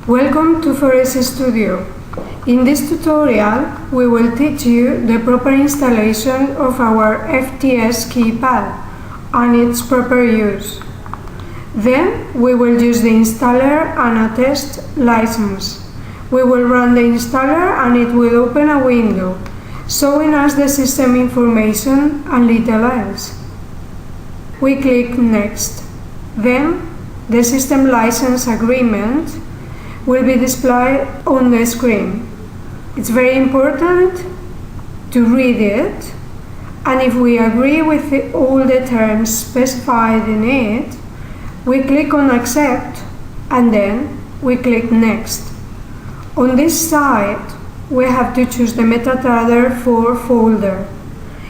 Welcome to Forex Estudio. In this tutorial, we will teach you the proper installation of our FTS keypad and its proper use. Then, we will use the installer and a test license. We will run the installer and it will open a window, showing us the system information and little else. We click Next. Then, the system license agreement will be displayed on the screen. It's very important to read it, and if we agree with all the terms specified in it, we click on Accept and then we click Next. On this side, we have to choose the Metatrader 4 folder,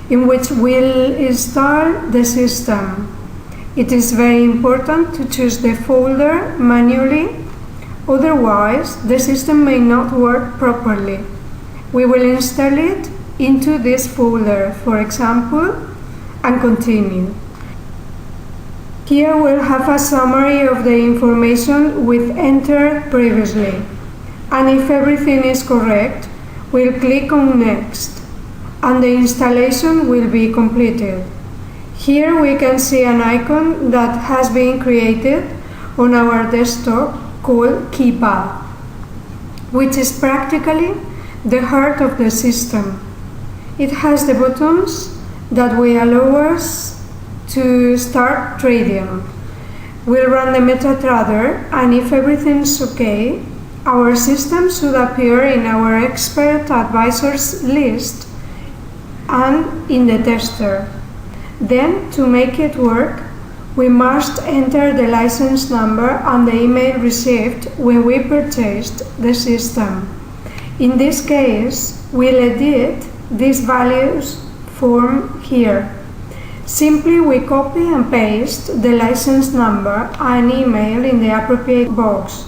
in which we'll install the system. It is very important to choose the folder manually, otherwise the system may not work properly. We will install it into this folder, for example, and continue. Here we'll have a summary of the information we've entered previously, and if everything is correct, we'll click on Next, and the installation will be completed. Here we can see an icon that has been created on our desktop called Keypad, which is practically the heart of the system. It has the buttons that will allow us to start trading. We'll run the Metatrader, and if everything's okay, our system should appear in our expert advisors list and in the tester. Then, to make it work, we must enter the license number and the email received when we purchased the system. In this case, we'll edit these values form here. Simply we copy and paste the license number and email in the appropriate box.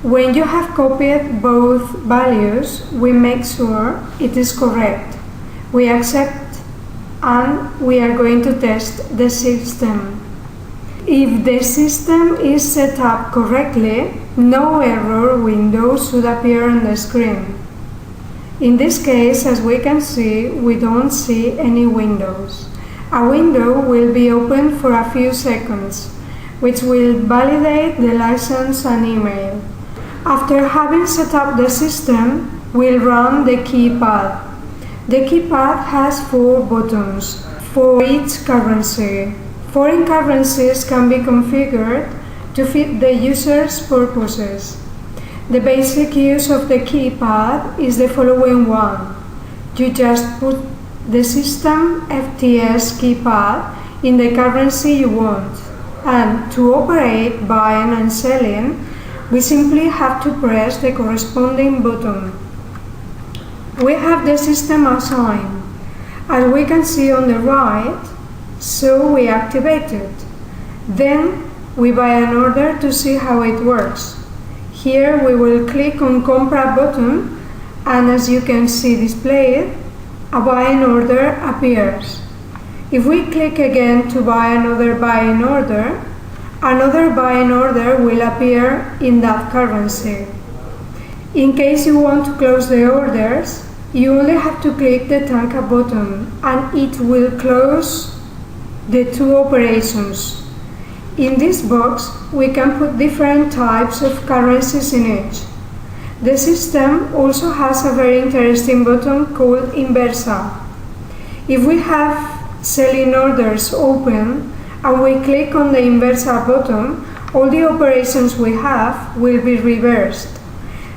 When you have copied both values, we make sure it is correct. We accept and we are going to test the system. If the system is set up correctly, no error window should appear on the screen. In this case, as we can see, we don't see any windows. A window will be open for a few seconds, which will validate the license and email. After having set up the system, we'll run the keypad. The keypad has 4 buttons for each currency. Foreign currencies can be configured to fit the user's purposes. The basic use of the keypad is the following one. You just put the system FTS keypad in the currency you want, and to operate buying and selling, we simply have to press the corresponding button. We have the system assigned, as we can see on the right, so we activate it. Then we buy an order to see how it works. Here we will click on Compra button, and as you can see displayed, a buying order appears. If we click again to buy another buying order will appear in that currency. In case you want to close the orders, you only have to click the Tanka button and it will close the 2 operations. In this box, we can put different types of currencies in each. The system also has a very interesting button called Inversa. If we have selling orders open, and we click on the Inversa button, all the operations we have will be reversed.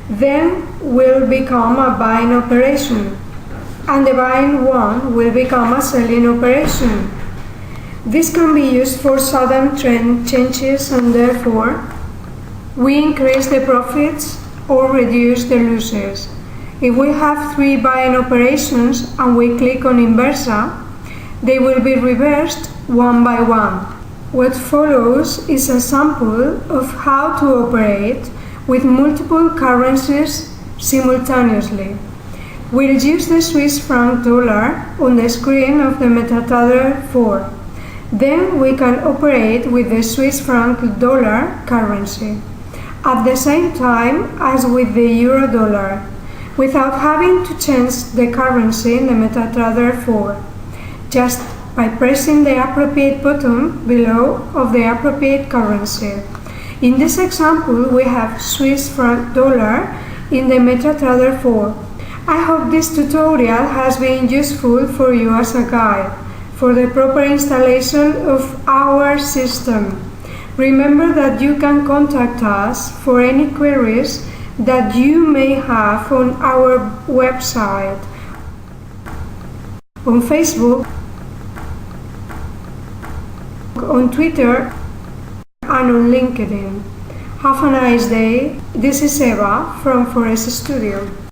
Then will become a buying operation, and the buying one will become a selling operation. This can be used for sudden trend changes, and therefore we increase the profits or reduce the losses. If we have 3 buying operations and we click on Inversa, they will be reversed one by one. What follows is a sample of how to operate with multiple currencies simultaneously. We'll use the Swiss franc dollar on the screen of the Metatrader 4. Then we can operate with the Swiss franc dollar currency at the same time as with the euro dollar, without having to change the currency in the Metatrader 4, just by pressing the appropriate button below of the appropriate currency. In this example, we have Swiss franc dollar in the Metatrader 4. I hope this tutorial has been useful for you as a guide for the proper installation of our system. Remember that you can contact us for any queries that you may have on our website, on Facebook, on Twitter, and on LinkedIn. Have a nice day. This is Eva from Forex Estudio.